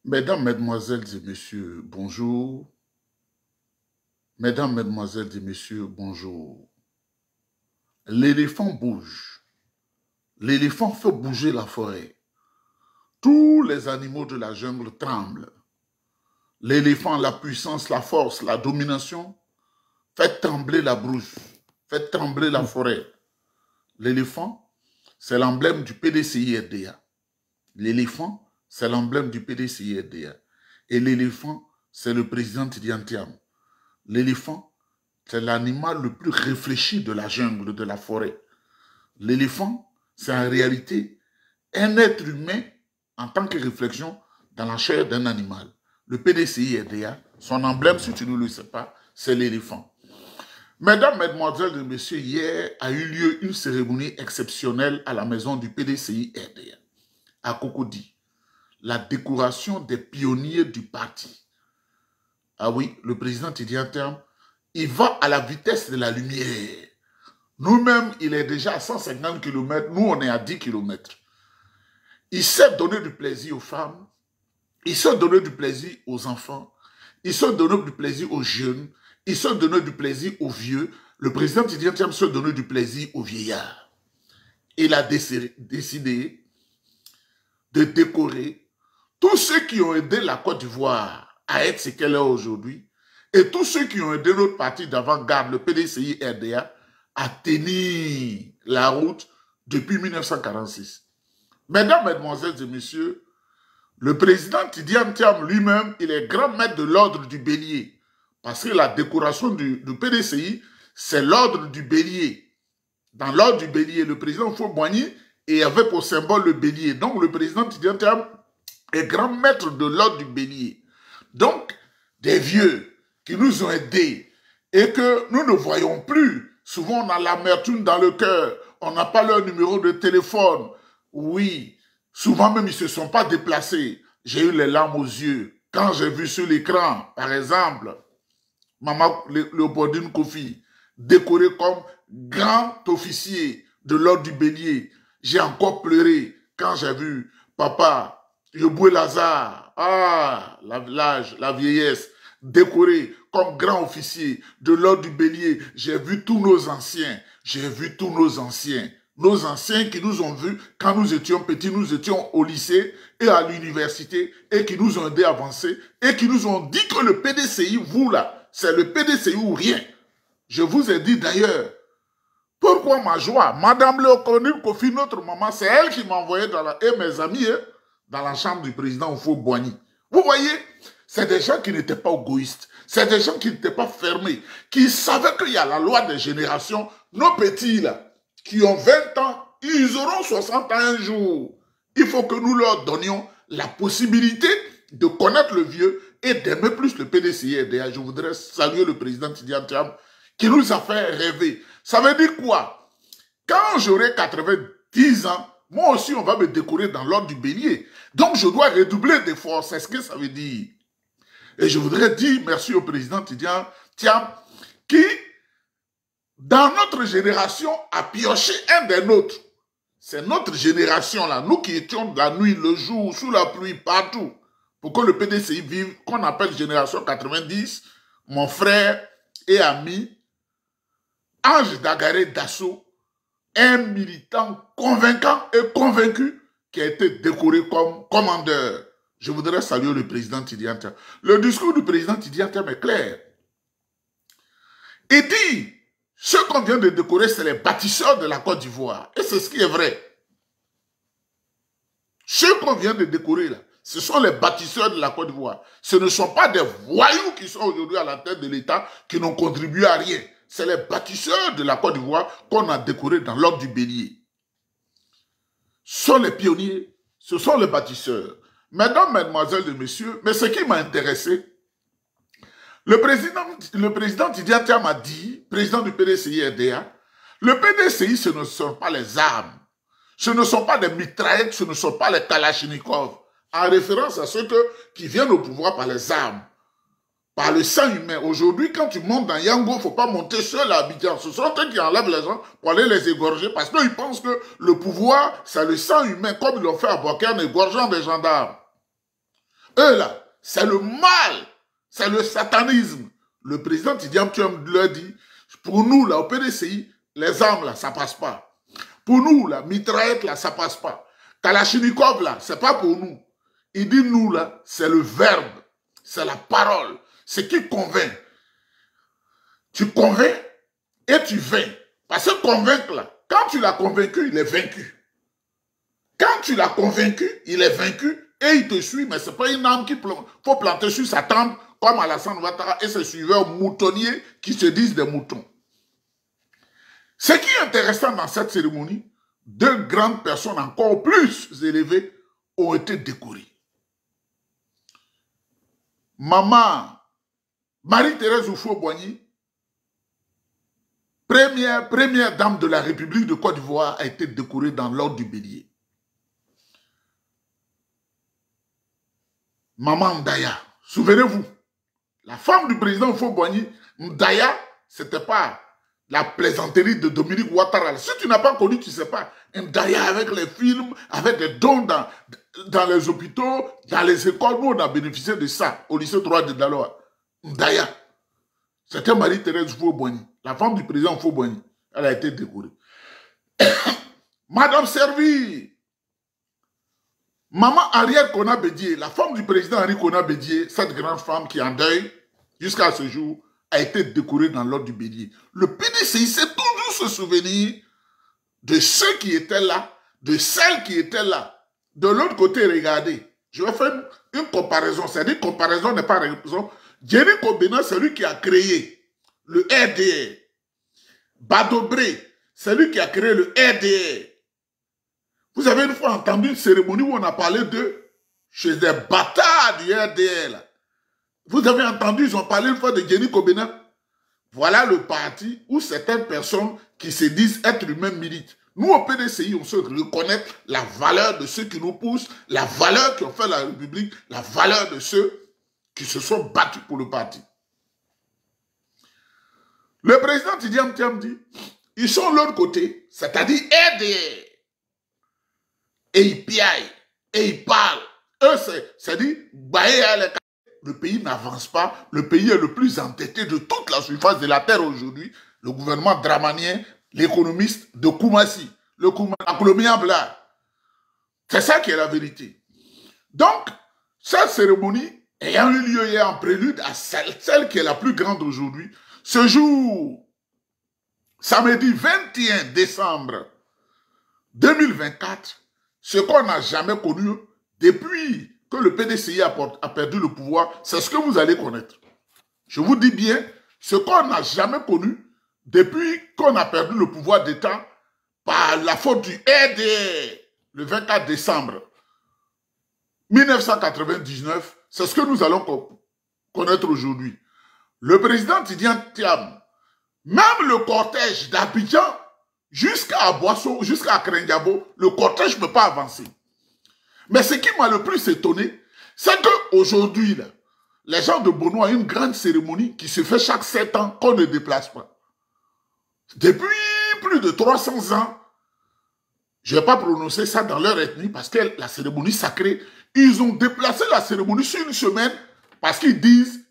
Mesdames, Mesdemoiselles et Messieurs, bonjour. Mesdames, Mesdemoiselles et Messieurs, bonjour. L'éléphant bouge. L'éléphant fait bouger la forêt. Tous les animaux de la jungle tremblent. L'éléphant, la puissance, la force, la domination, fait trembler la brousse, fait trembler la forêt. L'éléphant, c'est l'emblème du PDCI-RDA. L'éléphant, c'est l'emblème du PDCI-RDA. Et l'éléphant, c'est le président Tidiane. L'éléphant, c'est l'animal le plus réfléchi de la jungle, de la forêt. L'éléphant, c'est en réalité un être humain en tant que réflexion dans la chair d'un animal. Le PDCI-RDA, son emblème, si tu ne le sais pas, c'est l'éléphant. Mesdames, Mesdemoiselles et Messieurs, hier a eu lieu une cérémonie exceptionnelle à la maison du PDCI-RDA, à Cocody. La décoration des pionniers du parti. Ah oui, le président Tidiane, il va à la vitesse de la lumière. Nous-mêmes, il est déjà à 150 km, nous on est à 10 km. Il sait donner du plaisir aux femmes, il sait donner du plaisir aux enfants, il sait donner du plaisir aux jeunes, il sait donner du plaisir aux vieux. Le président Tidiane sait donner du plaisir aux vieillards. Il a décidé de décorer tous ceux qui ont aidé la Côte d'Ivoire à être ce qu'elle est aujourd'hui et tous ceux qui ont aidé notre parti d'avant-garde, le PDCI-RDA, à tenir la route depuis 1946. Mesdames, Mesdemoiselles et Messieurs, le président Tidiane lui-même, il est grand maître de l'ordre du bélier. Parce que la décoration du PDCI, c'est l'ordre du bélier. Dans l'ordre du bélier, le président Faux-Boigny avait pour symbole le bélier. Donc le président Tidiane est grand maître de l'ordre du bélier. Donc, des vieux qui nous ont aidés et que nous ne voyons plus. Souvent, on a l'amertume dans le cœur. On n'a pas leur numéro de téléphone. Oui, souvent même, ils ne se sont pas déplacés. J'ai eu les larmes aux yeux. Quand j'ai vu sur l'écran, par exemple, Maman Léopoldine Kofi, décoré comme grand officier de l'ordre du bélier. J'ai encore pleuré quand j'ai vu Papa Yoboué Lazare, l'âge, la vieillesse, décoré comme grand officier de l'ordre du bélier. J'ai vu tous nos anciens, nos anciens qui nous ont vus quand nous étions petits, nous étions au lycée et à l'université et qui nous ont aidés à avancer et qui nous ont dit que le PDCI, vous là, c'est le PDCI ou rien. Je vous ai dit d'ailleurs, pourquoi ma joie? Madame Léopoldine Kofi, notre maman, c'est elle qui m'a envoyé et mes amis, dans la chambre du président Houphouët-Boigny. Vous voyez, c'est des gens qui n'étaient pas égoïstes, c'est des gens qui n'étaient pas fermés, qui savaient qu'il y a la loi des générations. Nos petits, là, qui ont 20 ans, ils auront 61 jours. Il faut que nous leur donnions la possibilité de connaître le vieux et d'aimer plus le PDCI-RDA. Je voudrais saluer le président Tidiane qui nous a fait rêver. Ça veut dire quoi? Quand j'aurai 90 ans, moi aussi, on va me décorer dans l'ordre du bélier. Donc, je dois redoubler d'efforts. C'est ce que ça veut dire. Et je voudrais dire merci au président Tidiane qui, dans notre génération, a pioché un des nôtres. C'est notre génération, là, nous qui étions la nuit, le jour, sous la pluie, partout, pour que le PDCI vive, qu'on appelle génération 90, mon frère et ami, Ange Dagaré Dasso, un militant convaincant et convaincu qui a été décoré comme commandeur. Je voudrais saluer le président Tidiane. Le discours du président Tidiane est clair. Il dit, ceux qu'on vient de décorer, c'est les bâtisseurs de la Côte d'Ivoire. Et c'est ce qui est vrai. Ceux qu'on vient de décorer, là, ce sont les bâtisseurs de la Côte d'Ivoire. Ce ne sont pas des voyous qui sont aujourd'hui à la tête de l'État qui n'ont contribué à rien. C'est les bâtisseurs de la Côte d'Ivoire qu'on a décorés dans l'ordre du bélier. Ce sont les pionniers, ce sont les bâtisseurs. Mesdames, Mesdemoiselles et Messieurs, mais ce qui m'a intéressé, le président Tidiane a dit, président du PDCI-RDA, le PDCI, ce ne sont pas les armes, ce ne sont pas des mitraillettes, ce ne sont pas les kalachnikovs, en référence à ceux qui viennent au pouvoir par les armes, par le sang humain. Aujourd'hui, quand tu montes dans Yango, il ne faut pas monter seul à Abidjan. Ce sont eux qui enlèvent les gens pour aller les égorger parce qu'ils pensent que le pouvoir, c'est le sang humain, comme ils l'ont fait à Bouakane, égorgeant des gendarmes. Eux là, c'est le mal, c'est le satanisme. Le président Tidiane Thiam leur dit, pour nous là, au PDCI, les armes là, ça passe pas. Pour nous là, mitraillette là, ça passe pas. Kalachnikov là, c'est pas pour nous. Il dit nous là, c'est le verbe, c'est la parole, c'est qui convainc. Tu convaincs et tu vains. Parce que convaincre là, quand tu l'as convaincu, il est vaincu. Quand tu l'as convaincu, il est vaincu et il te suit, mais ce n'est pas une âme qu'il faut planter sur sa tempe comme Alassane Ouattara et ses suiveurs moutonniers qui se disent des moutons. Ce qui est intéressant dans cette cérémonie, deux grandes personnes encore plus élevées ont été décorées. Maman Marie-Thérèse Houphouët-Boigny, première dame de la République de Côte d'Ivoire, a été décorée dans l'ordre du Bélier. Maman Ndaya, souvenez-vous, la femme du président Houphouët-Boigny, Ndaya, ce n'était pas la plaisanterie de Dominique Ouattara. Si tu n'as pas connu, tu ne sais pas. Ndaya avec les films, avec des dons dans les hôpitaux, dans les écoles, nous on a bénéficié de ça, au lycée 3 de Daloa. Ndaya, c'était Marie-Thérèse Houphouët-Boigny, la femme du président Houphouët-Boigny. Elle a été décorée. Madame Servie, Maman Ariel Kona Bédié, la femme du président Henri Kona Bédié, cette grande femme qui est en deuil, jusqu'à ce jour, a été décorée dans l'ordre du Bélier. Le PDCI sait toujours se souvenir de ceux qui étaient là, de celles qui étaient là. De l'autre côté, regardez, je vais faire une comparaison. C'est-à-dire, comparaison n'est pas raison. Jenny Kobena, c'est lui qui a créé le RDR. Badobré, c'est lui qui a créé le RDR. Vous avez une fois entendu une cérémonie où on a parlé d'eux chez des bâtards du RDR. Vous avez entendu, ils ont parlé une fois de Jenny Kobena. Voilà le parti où certaines personnes qui se disent être humains militent. Nous, au PDCI, on se reconnaît la valeur de ceux qui nous poussent, la valeur qui ont fait la République, la valeur de ceux qui se sont battus pour le parti. Le président Tidiane Thiam dit, ils sont de l'autre côté, c'est-à-dire RDR. Et ils piaillent, et ils parlent. Eux, c'est-à-dire, le pays n'avance pas, le pays est le plus endetté de toute la surface de la terre aujourd'hui. Le gouvernement dramanien, l'économiste de Koumassi, le Koumassi Blanc. C'est ça qui est la vérité. Donc, cette cérémonie ayant eu lieu hier en prélude à celle qui est la plus grande aujourd'hui, ce jour, samedi 21 décembre 2024, ce qu'on n'a jamais connu depuis que le PDCI a perdu le pouvoir, c'est ce que vous allez connaître. Je vous dis bien, ce qu'on n'a jamais connu depuis qu'on a perdu le pouvoir d'État par la faute du RDR le 24 décembre 1999, c'est ce que nous allons connaître aujourd'hui. Le président Tidiane Thiam, même le cortège d'Abidjan jusqu'à Boisseau, jusqu'à Krendiabo, le cortège ne peut pas avancer. Mais ce qui m'a le plus étonné, c'est qu'aujourd'hui, les gens de Bono ont une grande cérémonie qui se fait chaque 7 ans qu'on ne déplace pas. Depuis plus de 300 ans, je ne vais pas prononcer ça dans leur ethnie parce que la cérémonie sacrée, ils ont déplacé la cérémonie sur une semaine parce qu'ils disent,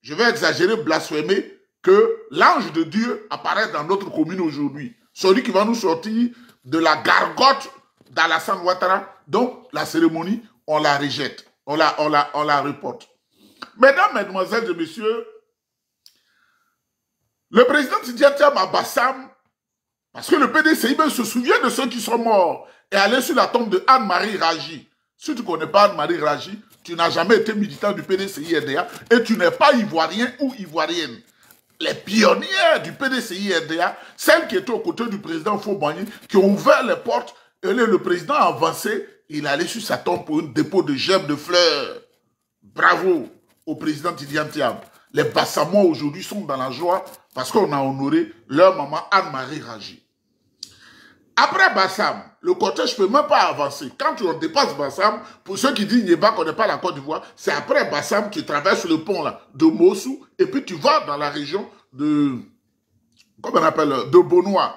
je vais exagérer, blasphémer, que l'ange de Dieu apparaît dans notre commune aujourd'hui. Celui qui va nous sortir de la gargote d'Alassane Ouattara. Donc, la cérémonie, on la rejette. On la reporte. Mesdames, mesdemoiselles et messieurs, le président Tidiane Thiam à Bassam, parce que le PDCI se souvient de ceux qui sont morts, est allé sur la tombe de Anne-Marie Raji. Si tu ne connais pas Anne-Marie Raji, tu n'as jamais été militant du PDCI-RDA et tu n'es pas ivoirien ou ivoirienne. Les pionnières du PDCI-RDA, celles qui étaient aux côtés du président Houphouët-Boigny, qui ont ouvert les portes, et le président a avancé, il est allé sur sa tombe pour un dépôt de gemmes de fleurs. Bravo au président Tidiane Thiam. Les Bassamois aujourd'hui sont dans la joie parce qu'on a honoré leur maman Anne-Marie Raji. Après Bassam, le cortège ne peut même pas avancer. Quand on dépasse Bassam, pour ceux qui disent Niéba qu'on n'est pas la Côte d'Ivoire, c'est après Bassam que tu traverses le pont là, de Mossou et puis tu vas dans la région de, comment on appelle, de Bonois.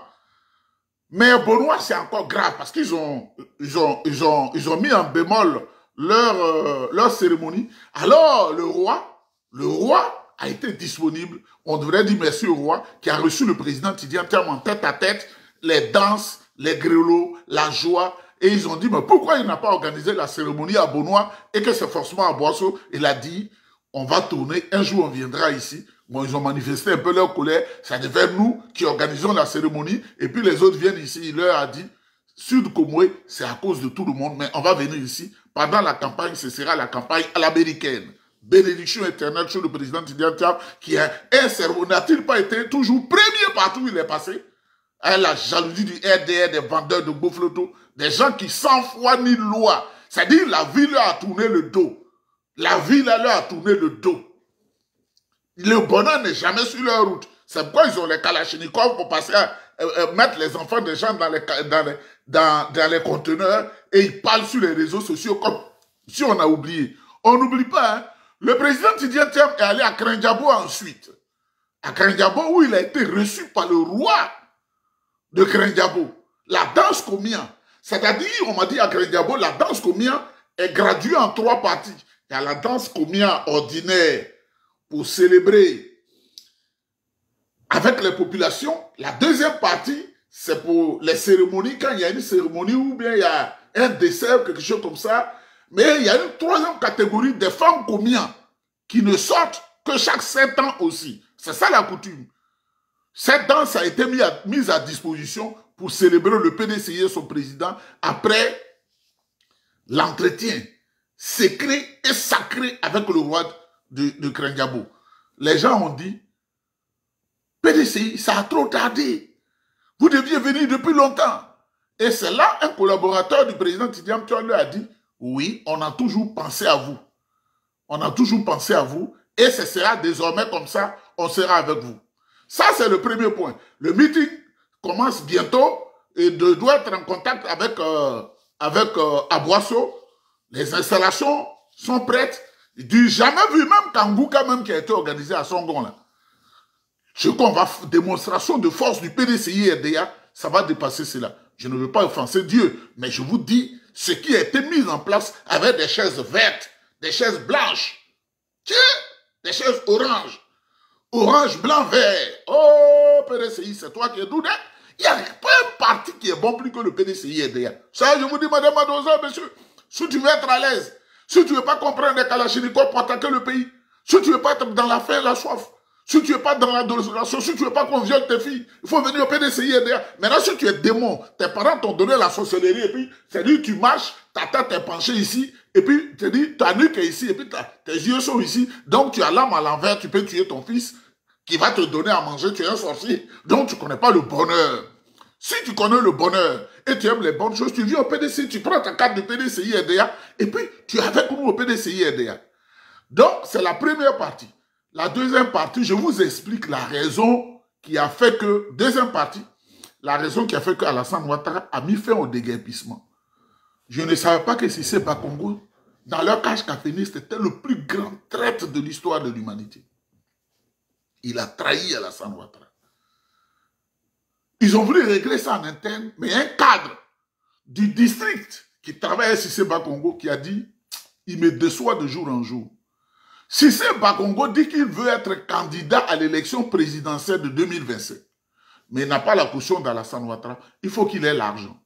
Mais Bonois, c'est encore grave parce qu'ils ont mis un bémol leur cérémonie. Alors, le roi a été disponible. On devrait dire merci au roi qui a reçu le président Tidiane Thiam en tête à tête, les danses, les grelots, la joie. Et ils ont dit, mais pourquoi il n'a pas organisé la cérémonie à Bonois et que c'est forcément à Boisseau? Il a dit, on va tourner, un jour on viendra ici. Bon, ils ont manifesté un peu leur colère. Ça devait être nous qui organisons la cérémonie. Et puis les autres viennent ici. Il leur a dit, Sud Komoé, c'est à cause de tout le monde, mais on va venir ici. Pendant la campagne, ce sera la campagne à l'américaine. Bénédiction éternelle sur le président Tidiane Thiam, qui a un cerveau. N'a-t-il pas été toujours premier partout où il est passé? La jalousie du RDR, des vendeurs de Bofloto, des gens qui sans foi ni loi. C'est-à-dire, la vie leur a tourné le dos. La vie leur a tourné le dos. Le bonheur n'est jamais sur leur route. C'est pourquoi ils ont les kalachnikovs pour passer à mettre les enfants des gens dans les conteneurs et ils parlent sur les réseaux sociaux comme si on a oublié. On n'oublie pas, hein. Le président Tidiane Thiam est allé à Krenjabo ensuite. À Krenjabo où il a été reçu par le roi de Krenjabo. La danse Komia. C'est-à-dire, on m'a dit à Krenjabo, la danse Komia est graduée en 3 parties. Il y a la danse Komia ordinaire pour célébrer avec les populations. La deuxième partie, c'est pour les cérémonies, quand il y a une cérémonie ou bien il y a un dessert, quelque chose comme ça. Mais il y a une 3e catégorie des femmes comiens qui ne sortent que chaque 7 ans aussi. C'est ça la coutume. Cette danse a été mise à disposition pour célébrer le PDCI et son président après l'entretien secret et sacré avec le roi de Krenjabo. Les gens ont dit, PDCI, ça a trop tardé. Vous deviez venir depuis longtemps. Et c'est là un collaborateur du président Tidiane Thiam lui a dit, oui, on a toujours pensé à vous. On a toujours pensé à vous. Et ce sera désormais comme ça, on sera avec vous. Ça, c'est le premier point. Le meeting commence bientôt et doit être en contact avec Aboisseau. Les installations sont prêtes. Du jamais vu, même Kangouka, même qui a été organisé à Songon, là. Ce qu'on va, démonstration de force du PDCI et RDA, ça va dépasser cela. Je ne veux pas offenser Dieu, mais je vous dis, ce qui a été mis en place avec des chaises vertes, des chaises blanches, des chaises oranges, orange, blanc, vert. Oh, PDCI, c'est toi qui es doué. Il n'y a pas un parti qui est bon plus que le PDCI et RDA. Ça, je vous dis, madame, mademoiselle, monsieur, si tu veux être à l'aise, si tu ne veux pas comprendre les kalachnikovs pour attaquer le pays, si tu ne veux pas être dans la faim et la soif, si tu n'es pas dans la désolation, si tu ne veux pas qu'on viole tes filles, il faut venir au PDCI et RDA. Maintenant, si tu es démon, tes parents t'ont donné la sorcellerie et puis, c'est-à-dire, tu marches, ta tête est penchée ici, et puis, tu dis, ta nuque est ici, et puis tes yeux sont ici, donc tu as l'âme à l'envers, tu peux tuer ton fils, qui va te donner à manger, tu es un sorcier, donc tu ne connais pas le bonheur. Si tu connais le bonheur et tu aimes les bonnes choses, tu viens au PDCI, tu prends ta carte de PDCI RDA et puis tu es avec nous au PDCI RDA. Donc, c'est la première partie. La deuxième partie, je vous explique la raison qui a fait que, deuxième partie, la raison qui a fait qu'Alassane Ouattara a mis fin au déguerpissement. Je ne savais pas que Cissé Bakongo, dans leur cage caféniste, était le plus grand traître de l'histoire de l'humanité. Il a trahi Alassane Ouattara. Ils ont voulu régler ça en interne, mais un cadre du district qui travaille à Cissé Bakongo qui a dit, il me déçoit de jour en jour. Cissé Bakongo dit qu'il veut être candidat à l'élection présidentielle de 2027, mais il n'a pas la caution d'Alassane Ouattara. Il faut qu'il ait l'argent.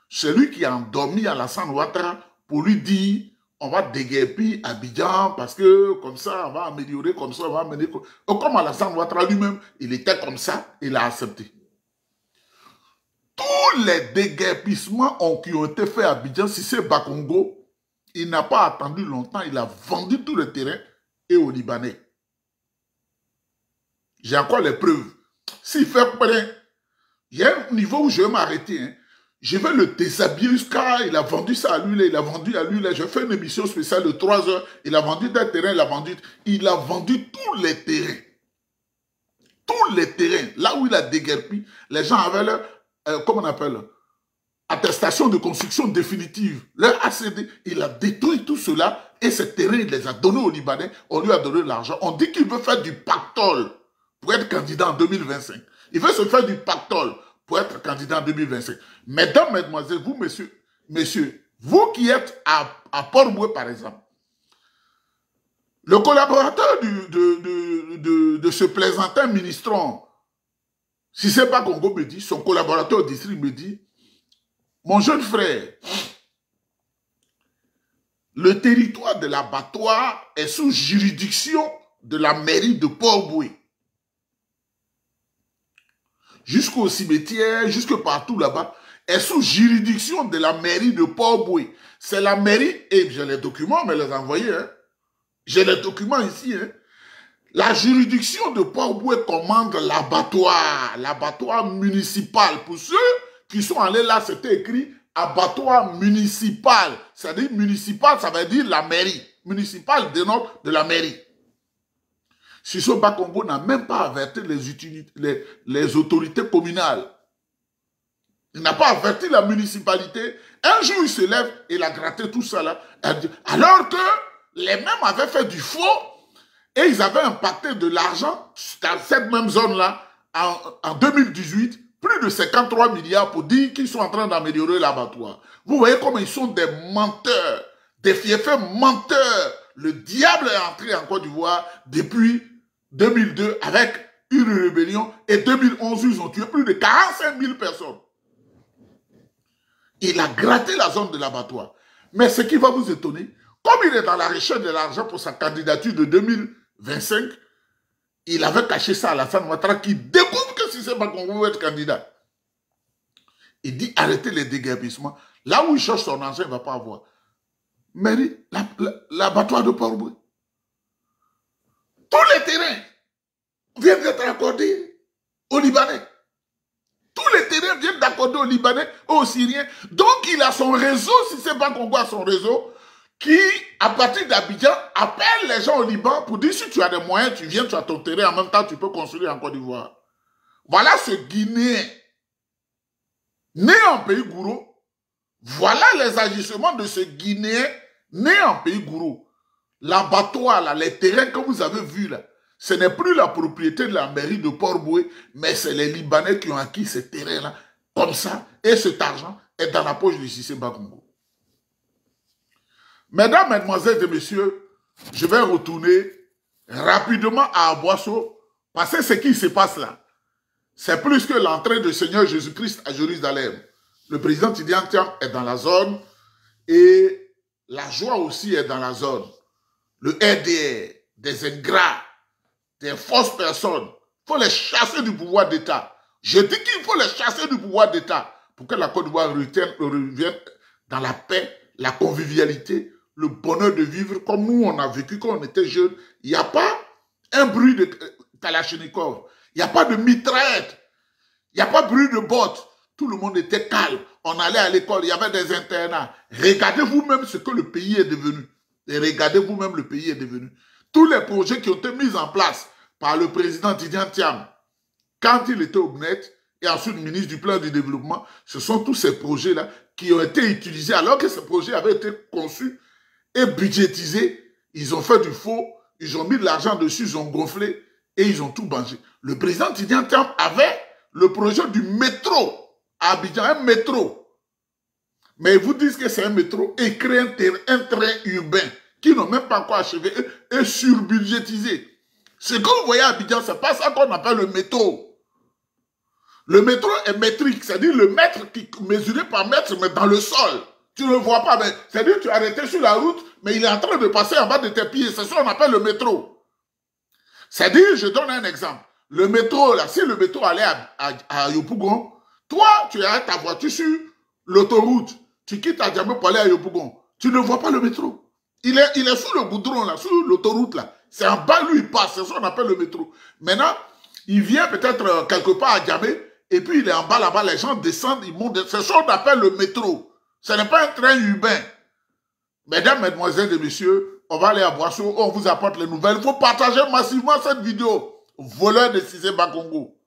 C'est lui qui a endormi Alassane Ouattara pour lui dire, on va déguerpir Abidjan parce que comme ça, on va améliorer, comme ça, on va amener... Comme Alassane Ouattara lui-même, il était comme ça, il a accepté. Tous les déguerpissements qui ont été faits à Abidjan, Cissé Bakongo, il n'a pas attendu longtemps, il a vendu tout le terrain et aux Libanais. J'ai encore les preuves. S'il fait près, il y a un niveau où je vais m'arrêter. Hein. Je vais le déshabiller jusqu'à... Il a vendu ça à lui, il a vendu à lui. Je fais une émission spéciale de 3 heures. Il a vendu des terrains, il a vendu tous les terrains. Tous les terrains. Là où il a déguerpi, les gens avaient leur... comment on appelle, attestation de construction définitive, leur ACD, il a détruit tout cela et ces terrains, il les a donnés aux Libanais, on lui a donné de l'argent. On dit qu'il veut faire du pactole pour être candidat en 2025. Il veut se faire du pactole pour être candidat en 2025. Mesdames, mesdemoiselles, vous, messieurs, Vous qui êtes à Port-Boué, par exemple, le collaborateur de ce plaisantin ministron, si c'est pas Congo me dit, son collaborateur au district me dit, mon jeune frère, le territoire de l'abattoir est sous juridiction de la mairie de Port-Boué. Jusqu'au cimetière, jusque partout là-bas, est sous juridiction de la mairie de Port-Boué. C'est la mairie, et j'ai les documents, mais les envoyer, hein. J'ai les documents ici, hein. La juridiction de Port-Boué commande l'abattoir municipal. Pour ceux qui sont allés là, c'était écrit abattoir municipal. C'est-à-dire municipal, ça veut dire la mairie. Municipal dénote de la mairie. Sissoko Bakongo n'a même pas averti les autorités communales. Il n'a pas averti la municipalité. Un jour, il se lève et il a gratté tout ça là. Alors que les mêmes avaient fait du faux et ils avaient impacté de l'argent dans cette même zone-là en 2018, plus de 53 milliards pour dire qu'ils sont en train d'améliorer l'abattoir. Vous voyez comment ils sont des menteurs, des fiefs menteurs. Le diable est entré en Côte d'Ivoire depuis 2002 avec une rébellion et 2011, ils ont tué plus de 45 000 personnes. Il a gratté la zone de l'abattoir. Mais ce qui va vous étonner, comme il est dans la recherche de l'argent pour sa candidature de 2025, il avait caché ça à Alassane Ouattara qui découvre que si c'est pas qu'on veut être candidat. Il dit arrêtez les déguerpissements. Là où il cherche son argent, il ne va pas avoir. Mairie, l'abattoir de Port-Boué. Tous les terrains viennent d'être accordés aux Libanais. Tous les terrains viennent d'accorder aux Libanais, aux Syriens. Donc, il a son réseau, si c'est pas qu'on voit son réseau, qui, à partir d'Abidjan, appelle les gens au Liban pour dire si tu as des moyens, tu viens, tu as ton terrain, en même temps, tu peux construire en Côte d'Ivoire. Voilà ce Guinéen, né en pays Gourou. Voilà les agissements de ce Guinéen, né en pays Gourou. L'abattoir, là, les terrains que vous avez vus, là, ce n'est plus la propriété de la mairie de Port-Boué, mais c'est les Libanais qui ont acquis ces terrains-là, comme ça, et cet argent est dans la poche de Cissé Bakongo. Mesdames, Mesdemoiselles et Messieurs, je vais retourner rapidement à Aboisseau, parce que ce qui se passe là, c'est plus que l'entrée du Seigneur Jésus-Christ à Jérusalem. Le président Tidiane Thiam est dans la zone, et la joie aussi est dans la zone. Le RDR, des ingrats, des fausses personnes, il faut les chasser du pouvoir d'État. Je dis qu'il faut les chasser du pouvoir d'État pour que la Côte d'Ivoire revienne dans la paix, la convivialité, le bonheur de vivre comme nous on a vécu quand on était jeunes. Il n'y a pas un bruit de Kalachnikov, il n'y a pas de mitraillette, il n'y a pas de bruit de bottes. Tout le monde était calme. On allait à l'école, il y avait des internats. Regardez vous-même ce que le pays est devenu. Et regardez vous-même le pays est devenu. Tous les projets qui ont été mis en place par le président Tidiane Thiam, quand il était au BNET et ensuite ministre du Plan du Développement, ce sont tous ces projets-là qui ont été utilisés alors que ces projets avaient été conçus et budgétisés. Ils ont fait du faux, ils ont mis de l'argent dessus, ils ont gonflé et ils ont tout mangé. Le président Tidiane Thiam avait le projet du métro à Abidjan, un métro. Mais ils vous disent que c'est un métro et créer un train urbain qui n'ont même pas encore achevé et surbudgétisé. Ce que vous voyez à Abidjan, c'est pas ça qu'on appelle le métro. Le métro est métrique, c'est-à-dire le mètre qui est mesuré par mètre, mais dans le sol. Tu ne le vois pas, c'est-à-dire tu es arrêté sur la route, mais il est en train de passer en bas de tes pieds. C'est ça qu'on appelle le métro. C'est-à-dire, je donne un exemple. Le métro, là, si le métro allait à Yopougon, toi, tu as ta voiture sur l'autoroute. Tu quittes à Djamé pour aller à Yopougon. Tu ne vois pas le métro. Il est sous le goudron, là, sur l'autoroute, là. C'est en bas, lui, il passe. C'est ça qu'on appelle le métro. Maintenant, il vient peut-être quelque part à Djamé, et puis il est en bas, là-bas, les gens descendent, ils montent. C'est ça qu'on appelle le métro. Ce n'est pas un train urbain. Mesdames, Mesdemoiselles et Messieurs, on va aller à Boisseau, on vous apporte les nouvelles. Il faut partager massivement cette vidéo. Voleur de Cissé Bakongo.